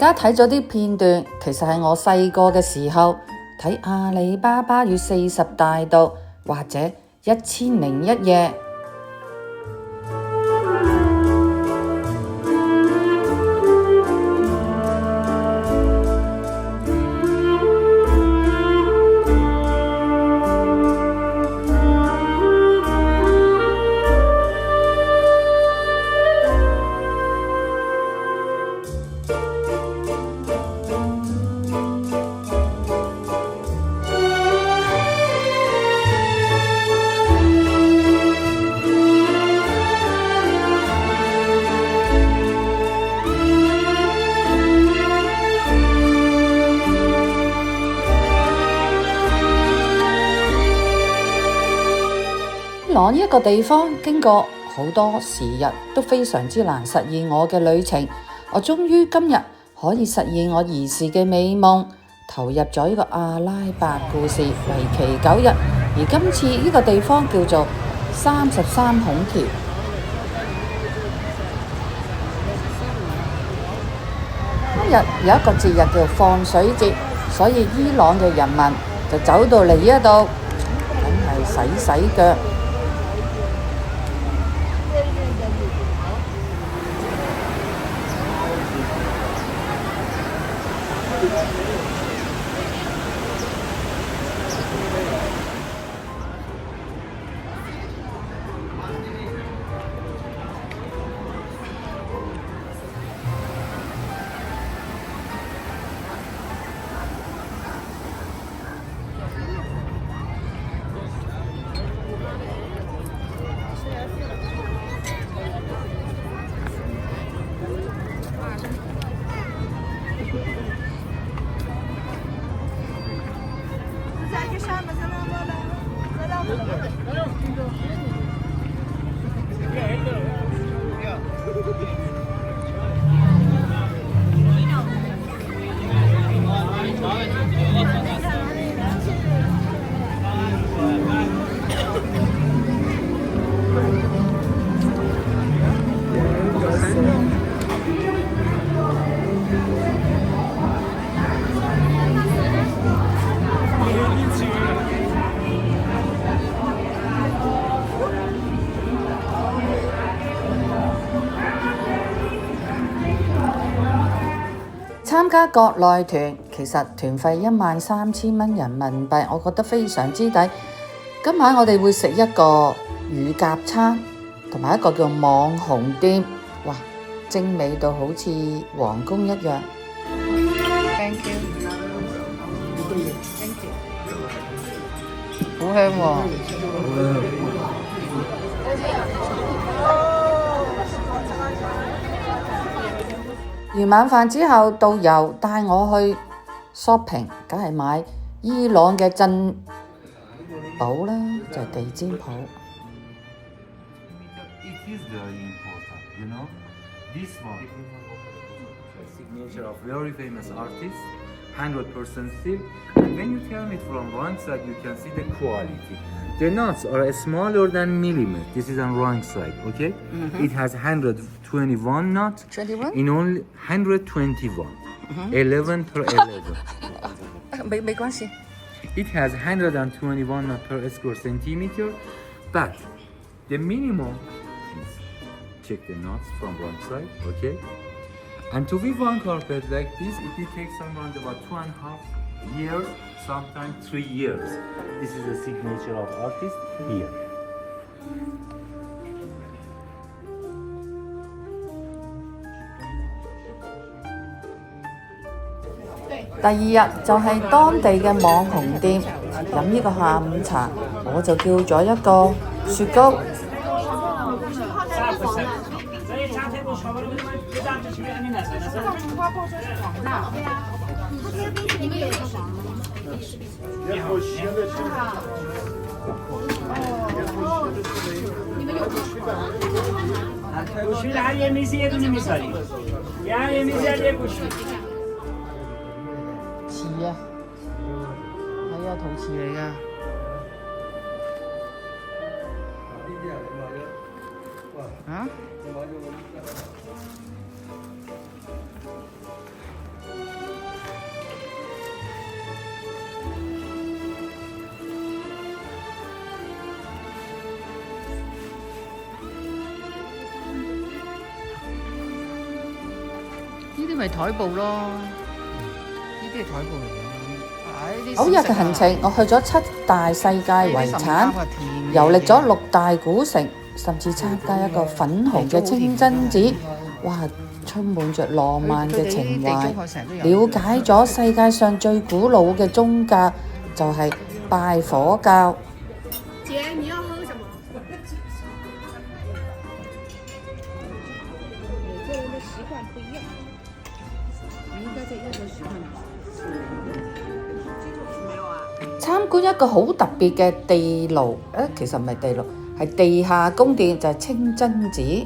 大家睇咗啲片段，其實係我細個嘅時候睇《阿里巴巴與40大盜》或者《1001夜》。呢一個地方經過好多時日都非常之難實現我嘅旅程，我終於今日可以實現我兒時嘅美夢，投入咗呢個阿拉伯故事，為期9日。而今次呢個地方叫做33孔橋。今日有一個節日叫放水節，所以伊朗嘅人民就走到嚟呢一度，梗係洗洗腳。參加國內團，其實團費13,000蚊人民幣，我覺得非常之抵。今晚我哋會食一個乳鴿餐，同埋一個叫網紅店，哇，精美到好似皇宮一樣。Thank you， Thank you， 好香喎。完晚飯之後，導遊帶我去 shopping， 梗係買伊朗嘅鎮寶啦，就係地氈鋪。It is very important, you know. This one, signature of very famous artist, 100% silk. And when you turn it from wrong side, you can see the quality. The knots are smaller than millimeter. This is on wrong side, okay? It has 121 knots. 21? In only 121. 11 per 11. 沒關係。It has 121 knots per square centimeter, but the minimum is check the knots from one side, okay? And to weave one carpet like this, it will take around about 2.5 years, sometimes 3 years. This is the signature of artist here. 第二日就係當地嘅網紅店飲呢個下午茶，我就叫咗一個雪糕。瓷啊，係啊，陶瓷嚟㗎。啊？呢啲咪台布咯，呢啲係台布嚟嘅。9日嘅行程，我去咗7大世界遺產，遊歷咗6大古城，甚至參加一個粉紅嘅清真寺，哇！充滿着浪漫嘅情懷，了解咗世界上最古老嘅宗教就係拜火教。姐，你要喝什麼？每個人的習慣不一樣，你應該在英國習慣。參觀一個好特別嘅地牢，其實唔係地牢，係地下宮殿，就係清真寺。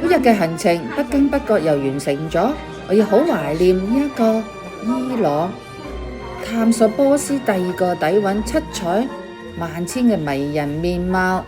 嗰日嘅行程不經不覺又完成咗，我亦好懷念呢一個伊朗。探索波斯第二個底蘊，七彩萬千嘅迷人面貌。